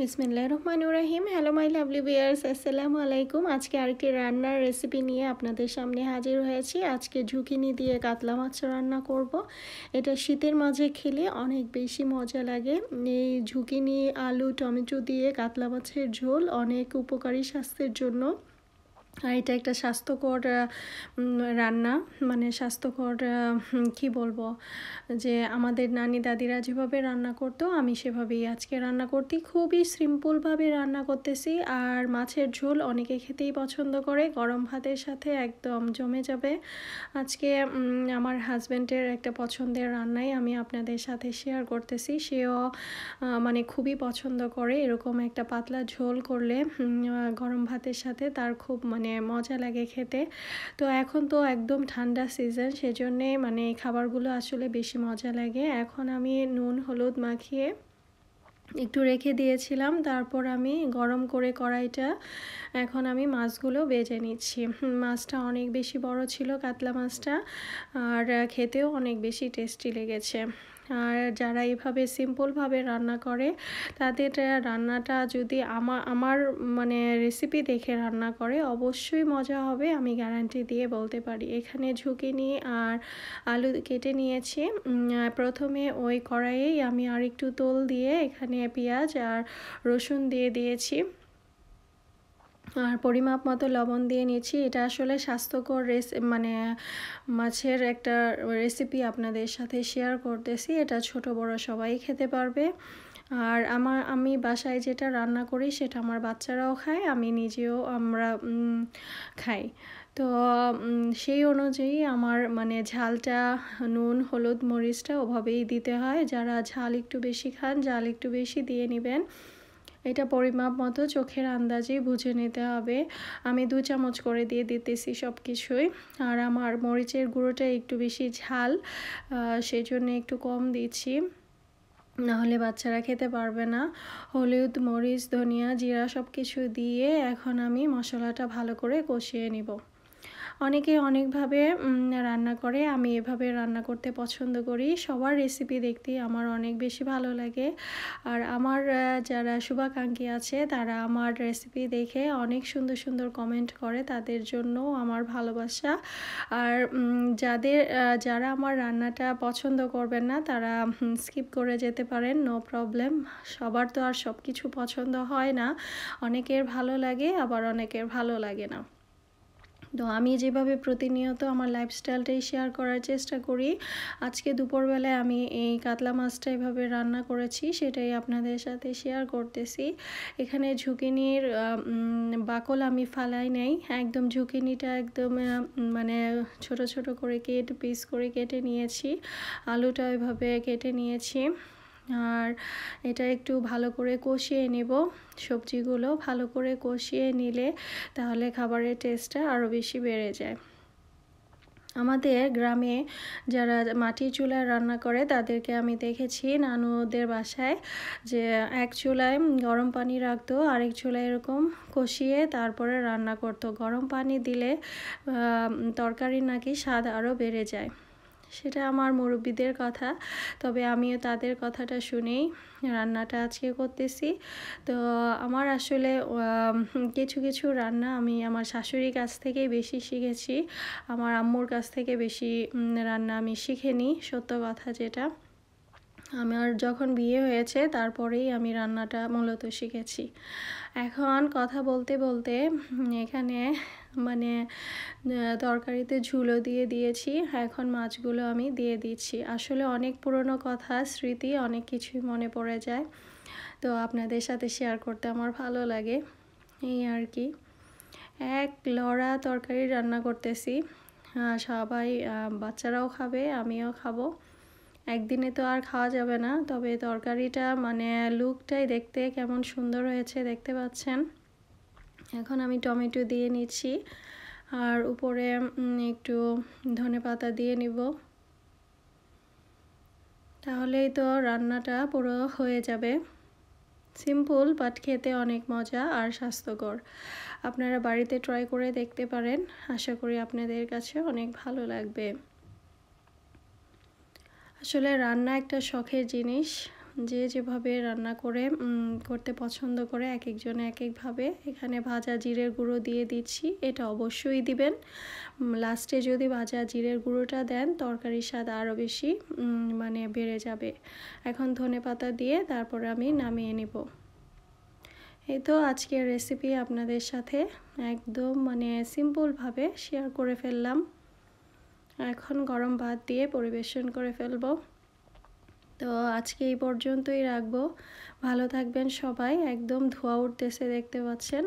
বিসমিল্লাহির রহমানির রহিম। Hello my lovely viewers, আসসালামু আলাইকুম। আজকে আরেকটি রান্নার রেসিপি নিয়ে আপনাদের সামনে হাজির হয়েছি। আজকে ঝুঁকিনি দিয়ে কাতলা মাছ রান্না করব। এটা শীতের মাঝে খেলে অনেক বেশি মজা লাগে। এই ঝুঁকিনি, আলু, টমেটো দিয়ে কাতলা মাছের ঝোল অনেক উপকারী স্বাস্থ্যের জন্য। আর এটা একটা স্বাস্থ্যকর রান্না, মানে স্বাস্থ্যকর কি বলবো, যে আমাদের নানি দাদিরা যেভাবে রান্না করতো আমি সেভাবেই আজকে রান্না করতে, খুবই সিম্পলভাবে রান্না করতেছি। আর মাছের ঝোল অনেকে খেতেই পছন্দ করে, গরম ভাতের সাথে একদম জমে যাবে। আজকে আমার হাজব্যান্ডের একটা পছন্দের রান্নাই আমি আপনাদের সাথে শেয়ার করতেছি। সেও মানে খুবই পছন্দ করে এরকম একটা পাতলা ঝোল করলে গরম ভাতের সাথে, তার খুব মানে মজা লাগে খেতে। তো এখন তো একদম ঠান্ডা সিজন, সেজন্যে মানে এই খাবারগুলো আসলে বেশি মজা লাগে। এখন আমি নুন হলুদ মাখিয়ে একটু রেখে দিয়েছিলাম, তারপর আমি গরম করে কড়াইটা এখন আমি মাছগুলো ভেজে নিচ্ছি। মাছটা অনেক বেশি বড় ছিল, কাতলা মাছটা, আর খেতেও অনেক বেশি টেস্টি লেগেছে। আর যারা এভাবে সিম্পলভাবে রান্না করে তাদের রান্নাটা যদি আমার মানে রেসিপি দেখে রান্না করে অবশ্যই মজা হবে, আমি গ্যারান্টি দিয়ে বলতে পারি। এখানে ঝুঁকিনি আর আলু কেটে নিয়েছি। প্রথমে ওই কড়াইয়েই আমি আর একটু তেল দিয়ে এখানে পেঁয়াজ আর রসুন দিয়ে দিয়েছি, আর পরিমাপ মতো লবণ দিয়ে নিয়েছি। এটা আসলে স্বাস্থ্যকর মানে মাছের একটা রেসিপি আপনাদের সাথে শেয়ার করতেছি। এটা ছোট বড় সবাই খেতে পারবে। আর আমি বাসায় যেটা রান্না করি সেটা আমার বাচ্চারাও খায়, আমি নিজেও আমরা খাই। তো সেই অনুযায়ী আমার মানে ঝালটা, নুন হলুদ মরিচটা ওভাবেই দিতে হয়। যারা ঝাল একটু বেশি খান, ঝাল একটু বেশি দিয়ে নেবেন। এটা পরিমাপ মতো চোখের আন্দাজে বুঝে নিতে হবে। আমি 2 চামচ করে দিয়ে দিতেছি সব কিছুই। আর আমার মরিচের গুঁড়োটা একটু বেশি ঝাল, সেই জন্য একটু কম দিচ্ছি, নাহলে বাচ্চারা খেতে পারবে না। হলুদ মরিচ ধনিয়া জিরা সব কিছু দিয়ে এখন আমি মশলাটা ভালো করে কষিয়ে নিব। অনেকে অনেকভাবে রান্না করে, আমি এভাবে রান্না করতে পছন্দ করি। সবার রেসিপি দেখতে আমার অনেক বেশি ভালো লাগে। আর আমার যারা শুভাকাঙ্ক্ষী আছে তারা আমার রেসিপি দেখে অনেক সুন্দর সুন্দর কমেন্ট করে, তাদের জন্য আমার ভালোবাসা। আর যারা আমার রান্নাটা পছন্দ করবেন না তারা স্কিপ করে যেতে পারেন, নো প্রবলেম। সবার তো আর সব কিছু পছন্দ হয় না, অনেকের ভালো লাগে আবার অনেকের ভালো লাগে না। তো আমি যেভাবে প্রতিনিয়ত আমার লাইফস্টাইলটাই শেয়ার করার চেষ্টা করি, আজকে দুপুরবেলায় আমি এই কাতলা মাছটা এভাবে রান্না করেছি, সেটাই আপনাদের সাথে শেয়ার করতেছি। এখানে ঝুঁকিনির বাকল আমি ফালাই নাই, একদম ঝুঁকিনিটা একদম মানে ছোট ছোট করে পিস করে কেটে নিয়েছি। আলুটা এভাবে কেটে নিয়েছি। আর এটা একটু ভালো করে কষিয়ে নেব। সবজিগুলো ভালো করে কষিয়ে নিলে তাহলে খাবারের টেস্টটা আরও বেশি বেড়ে যায়। আমাদের গ্রামে যারা মাটির চুলায় রান্না করে তাদেরকে আমি দেখেছি নানুদের বাসায়, যে এক চুলায় গরম পানি রাখতো, আরেক চুলায় এরকম কষিয়ে তারপরে রান্না করতো। গরম পানি দিলে তরকারি নাকি স্বাদ আরও বেড়ে যায়। সেটা আমার মুরব্বিদের কথা, তবে আমিও তাদের কথাটা শুনেই রান্নাটা আজকে করতেছি। তো আমার আসলে কিছু কিছু রান্না আমি আমার শাশুড়ির কাছ থেকেই বেশি শিখেছি, আমার আম্মুর কাছ থেকে বেশি রান্না আমি শিখিনি, সত্য কথা যেটা। আমার যখন বিয়ে হয়েছে তারপরেই আমি রান্নাটা মূলত শিখেছি। এখন কথা বলতে বলতে এখানে মানে তরকারিতে ঝুলও দিয়ে দিয়েছি, এখন মাছগুলো আমি দিয়ে দিচ্ছি। আসলে অনেক পুরনো কথা, স্মৃতি, অনেক কিছুই মনে পড়ে যায়, তো আপনাদের সাথে শেয়ার করতে আমার ভালো লাগে, এই আর কি। এক লড়া তরকারি রান্না করতেছি, সবাই বাচ্চারাও খাবে, আমিও খাবো। একদিনে তো আর খাওয়া যাবে না, তবে তরকারিটা মানে লুকটাই দেখতে কেমন সুন্দর হয়েছে দেখতে পাচ্ছেন। এখন আমি টমেটো দিয়ে নিচ্ছি, আর উপরে একটু ধনেপাতা দিয়ে নিব, তাহলেই তো রান্নাটা পুরো হয়ে যাবে। সিম্পল বাট খেতে অনেক মজা আর স্বাস্থ্যকর। আপনারা বাড়িতে ট্রাই করে দেখতে পারেন, আশা করি আপনাদের কাছে অনেক ভালো লাগবে। আসলে রান্না একটা শখের জিনিস, যে যেভাবে রান্না করে করতে পছন্দ করে এক একজনে এক একভাবে। এখানে ভাজা জিরের গুঁড়ো দিয়ে দিচ্ছি, এটা অবশ্যই দিবেন। লাস্টে যদি ভাজা জিরের গুঁড়োটা দেন তরকারির স্বাদ আরও বেশি মানে বেড়ে যাবে। এখন ধনেপাতা দিয়ে তারপরে আমি নামিয়ে নেব। এই তো আজকের রেসিপি আপনাদের সাথে একদম মানে সিম্পলভাবে শেয়ার করে ফেললাম। এখন গরম ভাত দিয়ে পরিবেশন করে ফেলব। তো আজকে এই পর্যন্তই রাখবো। ভালো থাকবেন সবাই। একদম ধোঁয়া উঠতেছে দেখতে পাচ্ছেন।